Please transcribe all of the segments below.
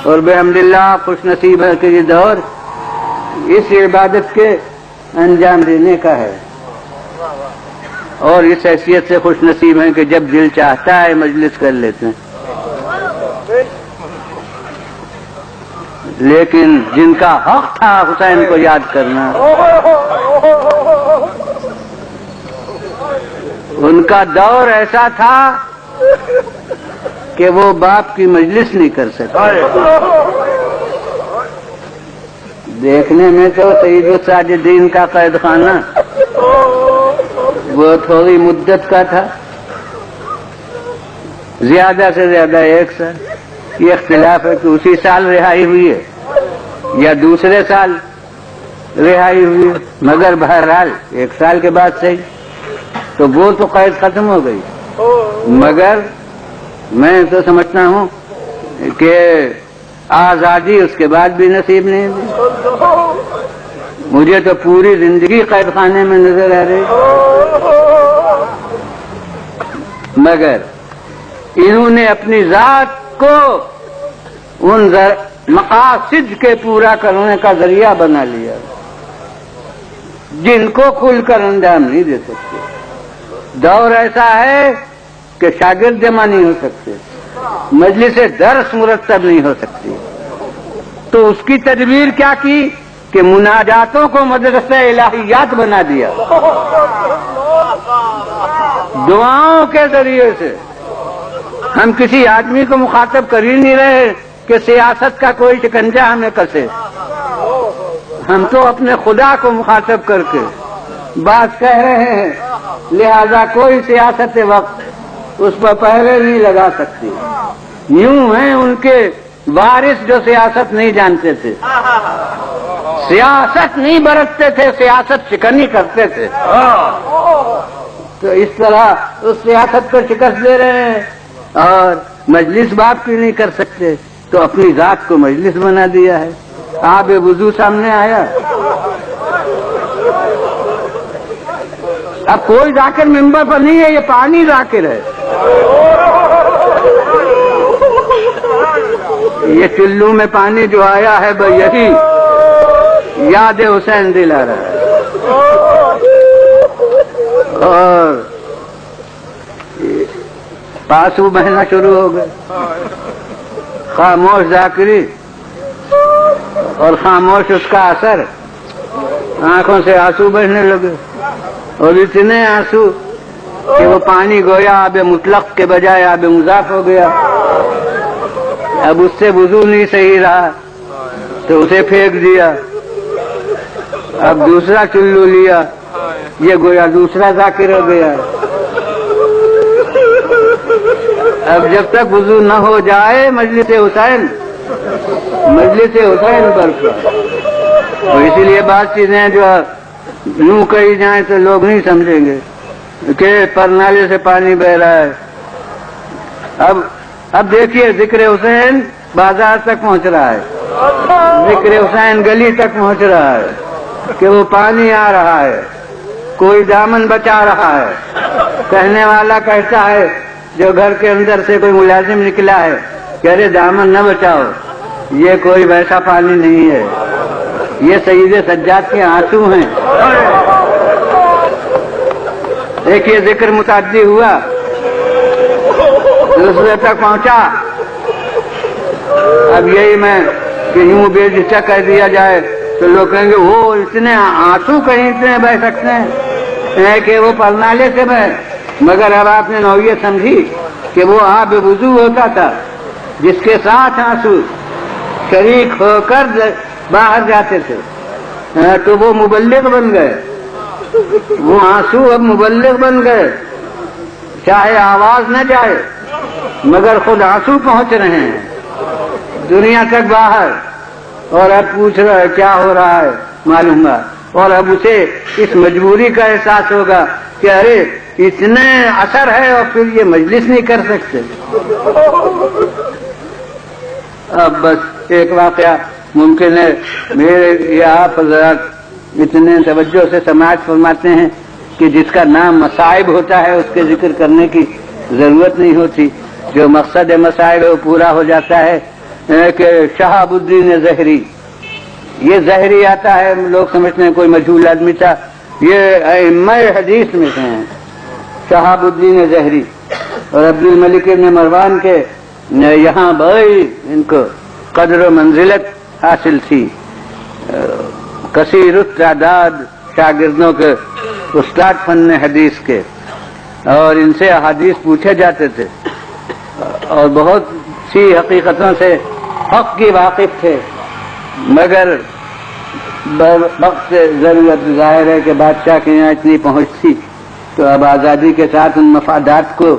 اور بحمداللہ خوش نصیب ہے کہ یہ دور اس عبادت کے انجام دینے کا ہے، اور اس حیثیت سے خوش نصیب ہیں کہ جب دل چاہتا ہے مجلس کر لیتے ہیں۔ لیکن جن کا حق تھا حسین کو یاد کرنا، ان کا دور ایسا تھا کہ وہ باپ کی مجلس نہیں کر سکتے۔ دیکھنے میں تو سید الساجدین کا قید خانہ وہ تھوڑی مدت کا تھا، زیادہ سے زیادہ 1 سال۔ یہ اختلاف ہے کہ اسی سال رہائی ہوئی ہے یا دوسرے سال رہائی ہوئی ہے، مگر بہرحال 1 سال کے بعد صحیح تو وہ تو قید ختم ہو گئی۔ مگر میں تو سمجھتا ہوں کہ آزادی اس کے بعد بھی نصیب نہیں ہوئی۔ مجھے تو پوری زندگی قید خانے میں نظر آ رہی، مگر انہوں نے اپنی ذات کو ان مقاصد کے پورا کرنے کا ذریعہ بنا لیا جن کو کھل کر انجام نہیں دے سکتے۔ دور ایسا ہے کہ شاگرد جمع نہیں ہو سکتے، مجلس درس مرتب نہیں ہو سکتی، تو اس کی تدبیر کیا کی کہ مناجاتوں کو مدرسہ الہیات بنا دیا، دعاؤں کے ذریعے سے۔ ہم کسی آدمی کو مخاطب کر ہی نہیں رہے کہ سیاست کا کوئی شکنجہ ہمیں کسے، ہم تو اپنے خدا کو مخاطب کر کے بات کہہ رہے ہیں، لہذا کوئی سیاست وقت اس پر پہرے نہیں لگا سکتی۔ یوں ہیں ان کے وارث جو سیاست نہیں جانتے تھے، سیاست نہیں برتتے تھے، سیاست شکنی کرتے تھے، تو اس طرح اس سیاست کو شکست دے رہے ہیں۔ اور مجلس باپ کی نہیں کر سکتے تو اپنی ذات کو مجلس بنا دیا ہے۔ آب وضو سامنے آیا، اب کوئی ذاکر ممبر پر نہیں ہے، یہ پانی ذاکر ہے، یہ چلو میں پانی جو آیا ہے وہ یہی یاد حسین دلا رہا ہے۔ اور پاسو بہنا شروع ہو گئے، خاموش ذاکری اور خاموش اس کا اثر، آنکھوں سے آنسو بہنے لگے، اور اتنے آنسو کہ وہ پانی گویا آب مطلق کے بجائے آب مضاف ہو گیا۔ اب اس سے وضو نہیں صحیح رہا تو اسے پھینک دیا، اب دوسرا چلو لیا، یہ گویا دوسرا ذاکر ہو گیا۔ اب جب تک وضو نہ ہو جائے مجلس حسین پر، تو اسی لیے بعض چیزیں جو یوں کہی جائیں تو لوگ نہیں سمجھیں گے کہ پرنالے سے پانی بہ رہا ہے۔ اب دیکھیے ذکر حسین بازار تک پہنچ رہا ہے، ذکر حسین گلی تک پہنچ رہا ہے کہ وہ پانی آ رہا ہے، کوئی دامن بچا رہا ہے۔ کہنے والا کہتا ہے جو گھر کے اندر سے کوئی ملازم نکلا ہے کہ ارے دامن نہ بچاؤ، یہ کوئی ویسا پانی نہیں ہے، یہ سید سجاد کے آنسو ہیں۔ دیکھیے ذکر متعدی ہوا، دوسرے تک پہنچا۔ اب یہی میں کہ یوں بے جھجک کہہ دیا جائے تو لوگ کہیں گے وہ اتنے آنسو کہیں اتنے بہ سکتے ہیں کہ وہ پرنالے سے بہ، مگر اب آپ نے نوعیت سمجھی کہ وہ آب وضو ہوتا تھا جس کے ساتھ آنسو شریک ہو کر باہر جاتے تھے، تو وہ مبلغ بن گئے، وہ آنسو اب مبلغ بن گئے، چاہے آواز نہ جائے مگر خود آنسو پہنچ رہے ہیں دنیا تک باہر، اور اب پوچھ رہا ہے کیا ہو رہا ہے معلوم ہے، اور اب اسے اس مجبوری کا احساس ہوگا کہ ارے اتنے اثر ہے اور پھر یہ مجلس نہیں کر سکتے۔ اب بس ایک واقعہ ممکن ہے، میرے یہ آپ حضرات اتنے توجہ سے سماعت فرماتے ہیں کہ جس کا نام مصائب ہوتا ہے اس کے ذکر کرنے کی ضرورت نہیں ہوتی، جو مقصد مصائب ہے وہ پورا ہو جاتا ہے۔ کہ شہاب الدین زہری، یہ زہری آتا ہے، لوگ سمجھتے ہیں کوئی مجہول آدمی تھا، یہ ائمہ حدیث میں سے ہیں شہاب الدین زہری، اور عبد الملک بن مروان کے یہاں بڑی ان کو قدر و منزلت حاصل تھی، کثیر التعداد شاگردوں کے، استاد فن حدیث کے، اور ان سے احادیث پوچھے جاتے تھے اور بہت سی حقیقتوں سے حق کی واقف تھے، مگر وقت ضرورت ظاہر ہے کہ بادشاہ کے یہاں اتنی پہنچ تھی تو اب آزادی کے ساتھ ان مفادات کو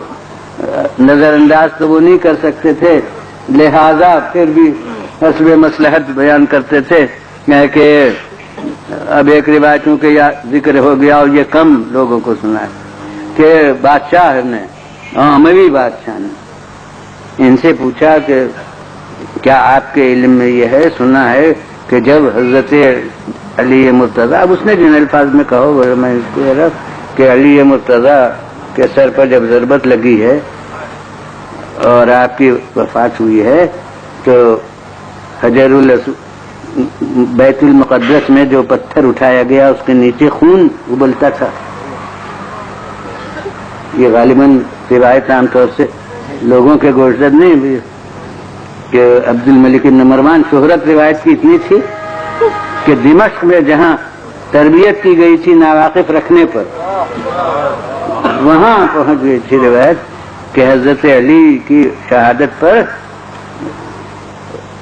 نظر انداز تو وہ نہیں کر سکتے تھے، لہذا پھر بھی حسب مصلحت بیان کرتے تھے کہ اب ایک روایتوں کے ذکر ہو گیا اور یہ کم لوگوں کو سنا ہے کہ بادشاہ نے، اموی بادشاہ نے ان سے پوچھا کہ کیا آپ کے علم میں یہ ہے، سنا ہے کہ جب حضرت علی مرتضی، اب اس نے جن الفاظ میں کہو میں اس کو کہ علی مرتضی کے سر پر جب ضربت لگی ہے اور آپ کی وفات ہوئی ہے تو حجر بیت المقدس میں جو پتھر اٹھایا گیا اس کے نیچے خون ابلتا تھا. یہ غالباً روایت عام طور سے لوگوں کے گوشزد نہیں ہوئی کہ عبد الملک بن مروان، شہرت روایت کی اتنی تھی کہ دمشق میں جہاں تربیت کی گئی تھی ناواقف رکھنے پر، وہاں پہنچ گئی تھی روایت کہ حضرت علی کی شہادت پر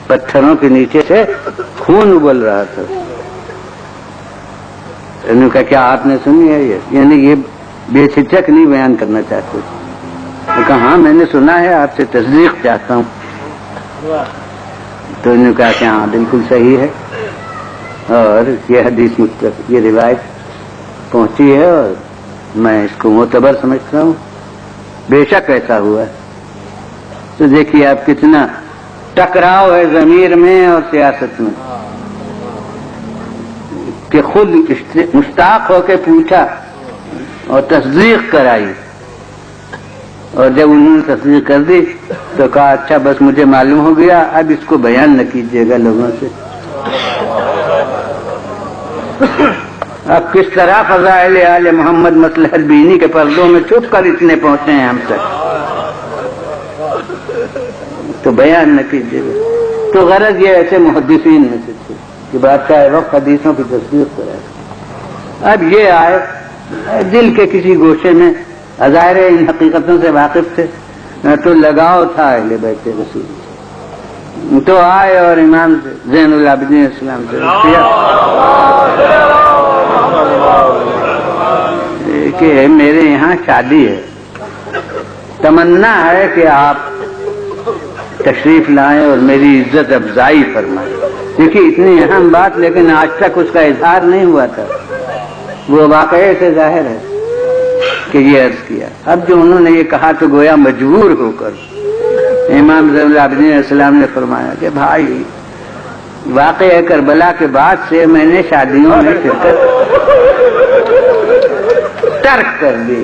پتھروں کے نیچے سے خون ابل رہا تھا. انہوں نے کہا کیا آپ نے سنی ہے یہ؟ یعنی یہ بے جھجک نہیں بیان کرنا چاہتے. کہا ہاں میں نے سنا ہے، آپ سے تصدیق چاہتا ہوں. تو انہوں نے کہا کہ ہاں بالکل صحیح ہے، اور یہ حدیث مستقل، یہ روایت پہنچی ہے اور میں اس کو معتبر سمجھتا ہوں. بے شک ایسا ہوا ہے. تو دیکھیے آپ کتنا ٹکراؤ ہے ضمیر میں اور سیاست میں کہ خود مشتاق ہو کے پوچھا اور تصدیق کرائی، اور جب انہوں نے تصدیق کر دی تو کہا اچھا بس مجھے معلوم ہو گیا، اب اس کو بیان نہ کیجیے گا لوگوں سے. اب کس طرح فضائل آل محمد مصلحت بینی کے پردوں میں چھپ کر اتنے پہنچے ہیں ہم تک، تو بیان نہ کیجیے گا. تو غرض یہ ایسے محدثین میں سے تھے کہ بادشاہ وقت حدیثوں کی تصدیق کرائے. اب یہ آئے دل کے کسی گوشے میں، ظاہر ان حقیقتوں سے واقف تھے تو لگاؤ تھا اہل بیت رسول، تو آئے اور امام سے زین العابدین السلام سے کہ میرے یہاں شادی ہے، تمنا ہے کہ آپ تشریف لائیں اور میری عزت افزائی فرمائیں. دیکھیے اتنی اہم بات، لیکن آج تک اس کا اظہار نہیں ہوا تھا. وہ واقعے سے ظاہر ہے کہ یہ عرض کیا. اب جو انہوں نے یہ کہا تو گویا مجبور ہو کر امام زین العابدین علیہ السلام نے فرمایا کہ بھائی واقعہ کربلا کے بعد سے میں نے شادیوں میں شرکت ترک کر دی.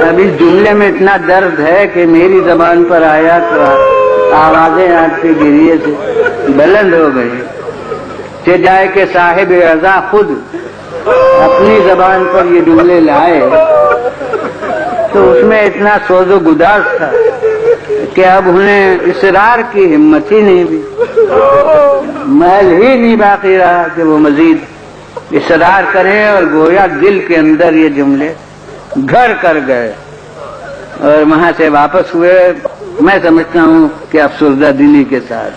اب اس جملے میں اتنا درد ہے کہ میری زبان پر آیا تو آوازیں آپ کے گریے سے بلند ہو گئی. کہ جائے کہ صاحب رضا خود اپنی زبان پر یہ جملے لائے تو اس میں اتنا سوز و گداز تھا کہ اب انہیں اصرار کی ہمت ہی نہیں بھی، محل ہی نہیں باقی رہا کہ وہ مزید اصرار کریں، اور گویا دل کے اندر یہ جملے گھر کر گئے اور وہاں سے واپس ہوئے. میں سمجھتا ہوں کہ افسردہ دلی کے ساتھ.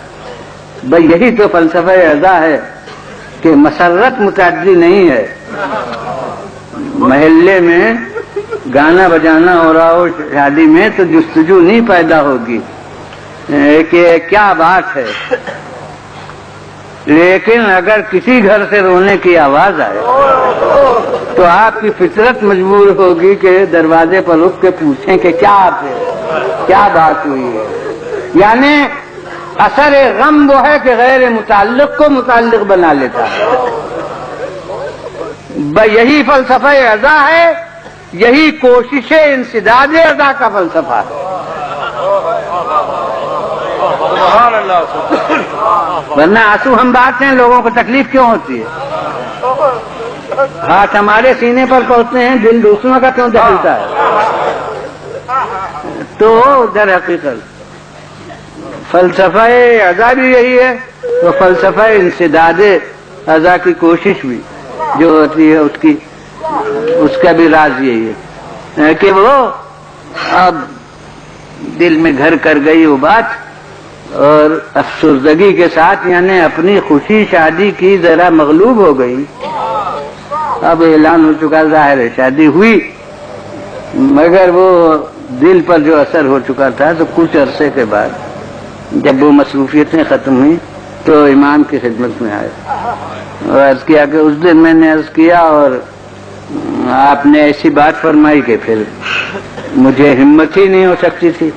بھئی یہی تو فلسفہ رضا ہے کہ مسرت متعدی نہیں ہے. محلے میں گانا بجانا ہو رہا ہو شادی میں تو جستجو نہیں پیدا ہوگی کہ کیا بات ہے، لیکن اگر کسی گھر سے رونے کی آواز آئے تو آپ کی فطرت مجبور ہوگی کہ دروازے پر رک کے پوچھیں کہ کیا بات ہوئی ہے. یعنی اثر غم وہ ہے کہ غیر متعلق کو متعلق بنا لیتا ہے. یہی فلسفہ رضا ہے، یہی کوشش انسداد رضا کا فلسفہ ہے. ورنہ آنسو ہم بانٹتے ہیں، لوگوں کو تکلیف کیوں ہوتی ہے؟ ہاتھ ہمارے سینے پر پہنچتے ہیں، دل دوسروں کا کیوں دہلتا ہے؟ تو در حقیقت فلسفہ اذا بھی یہی ہے، تو فلسفہ انسداد اذا کی کوشش بھی جو ہوتی ہے اس کا بھی راز یہی ہے کہ وہ اب دل میں گھر کر گئی وہ بات، اور افسردگی کے ساتھ یعنی اپنی خوشی شادی کی ذرا مغلوب ہو گئی۔ اب اعلان ہو چکا، ظاہر ہے شادی ہوئی، مگر وہ دل پر جو اثر ہو چکا تھا، تو کچھ عرصے کے بعد جب وہ مصروفیتیں ختم ہوئی تو امام کی خدمت میں آئے اور عرض کیا کہ اس دن میں نے عرض کیا اور آپ نے ایسی بات فرمائی کہ پھر مجھے ہمت ہی نہیں ہو سکتی تھی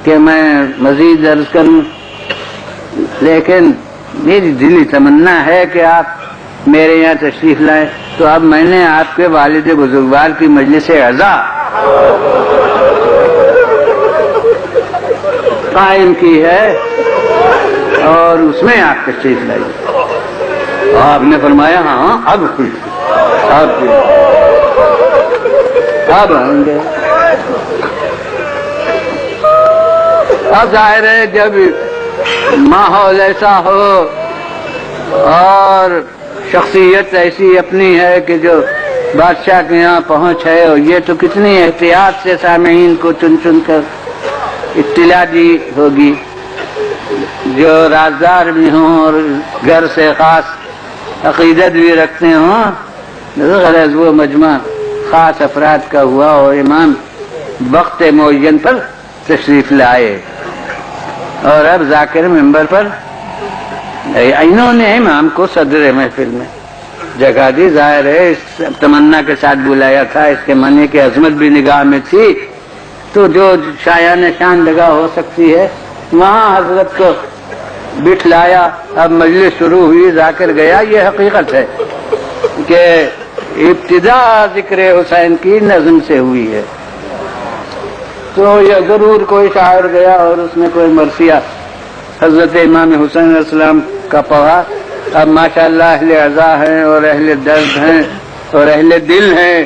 کہ میں مزید عرض کروں، لیکن میری دلی تمنا ہے کہ آپ میرے یہاں تشریف لائیں۔ تو اب میں نے آپ کے والد بزرگوار کی مجلس عزا قائم کی ہے اور اس میں آپ تشریف لائیے۔ آپ نے فرمایا ہاں اب آئیں گے۔ اب ظاہر ہے جب ماحول ایسا ہو اور شخصیت ایسی اپنی ہے کہ جو بادشاہ کے یہاں پہنچ ہے، اور یہ تو کتنی احتیاط سے سامعین کو چن چن کر اطلاع دی ہوگی، جو رازدار بھی ہوں اور گھر سے خاص عقیدت بھی رکھتے ہوں، غرض وہ مجمع خاص افراد کا ہوا اور امام وقت معین پر تشریف لائے، اور اب ذاکر ممبر پر انہوں نے امام کو صدر محفل میں جگہ دی۔ ظاہر ہے اس تمنا کے ساتھ بلایا تھا، اس کے معنی کی عظمت بھی نگاہ میں تھی، تو جو شایان شان جگہ ہو سکتی ہے وہاں حضرت کو بٹھلایا۔ اب مجلس شروع ہوئی، ذاکر گیا۔ یہ حقیقت ہے کہ ابتدا ذکر حسین کی نظم سے ہوئی ہے، تو یہ ضرور کوئی شاعر گیا اور اس میں کوئی مرثیہ حضرت امام حسین علیہ السلام کا پڑھا۔ اب ماشاءاللہ اہل عزا ہیں اور اہل درد ہیں اور اہل دل ہیں۔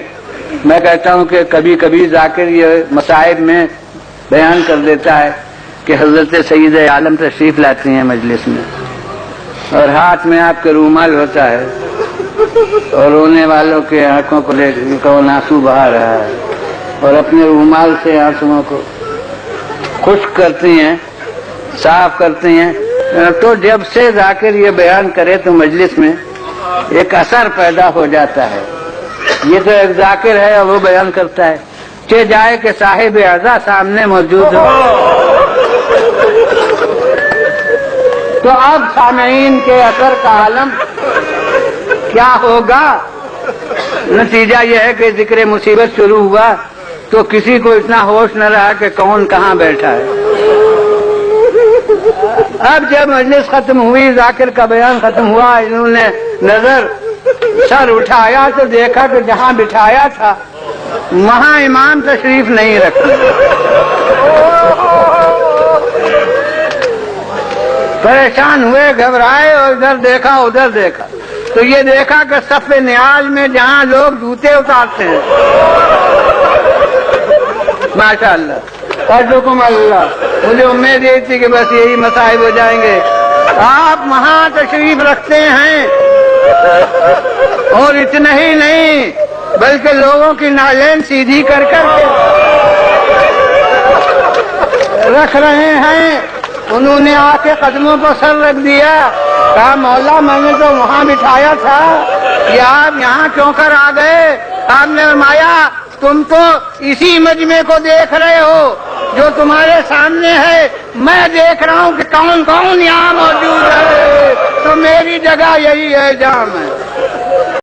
میں کہتا ہوں کہ کبھی کبھی ذاکر یہ مصائب میں بیان کر دیتا ہے کہ حضرت سید عالم تشریف لاتی ہیں مجلس میں، اور ہاتھ میں آپ کے رومال ہوتا ہے، اور رونے والوں کے آنکھوں کو دیکھ کون آنسو بہا رہا ہے، اور اپنے رومال سے آنسوؤں کو خشک کرتی ہیں، صاف کرتی ہیں۔ تو جب سے ذاکر یہ بیان کرے تو مجلس میں ایک اثر پیدا ہو جاتا ہے۔ یہ تو ایک ذاکر ہے اور وہ بیان کرتا ہے، کہ جائے کہ صاحب عزا سامنے موجود ہو۔ تو اب سامعین کے اثر کا عالم کیا ہوگا؟ نتیجہ یہ ہے کہ ذکر مصیبت شروع ہوا تو کسی کو اتنا ہوش نہ رہا کہ کون کہاں بیٹھا ہے۔ اب جب مجلس ختم ہوئی، ذاکر کا بیان ختم ہوا، انہوں نے نظر سر اٹھایا تو دیکھا کہ جہاں بٹھایا تھا وہاں امام تشریف نہیں رکھا۔ پریشان ہوئے، گھبرائے، اور ادھر دیکھا ادھر دیکھا تو یہ دیکھا کہ صف نیاز میں جہاں لوگ جوتے اتارتے ہیں، ماشاءاللہ ارجوکم اللہ، مجھے امید یہ تھی کہ بس یہی مصائب ہو جائیں گے، آپ وہاں تشریف رکھتے ہیں، اور اتنا ہی نہیں بلکہ لوگوں کی نالین سیدھی کر کر کے رکھ رہے ہیں۔ انہوں نے آ کے قدموں کو سر رکھ دیا، کہا مولا میں نے تو وہاں بٹھایا تھا، یہ آپ یہاں کیوں کر آ گئے؟ آپ نے فرمایا تم تو اسی مجمع کو دیکھ رہے ہو جو تمہارے سامنے ہے، میں دیکھ رہا ہوں کہ کون کون یہاں موجود ہے، تو میری جگہ یہی ہے جہاں میں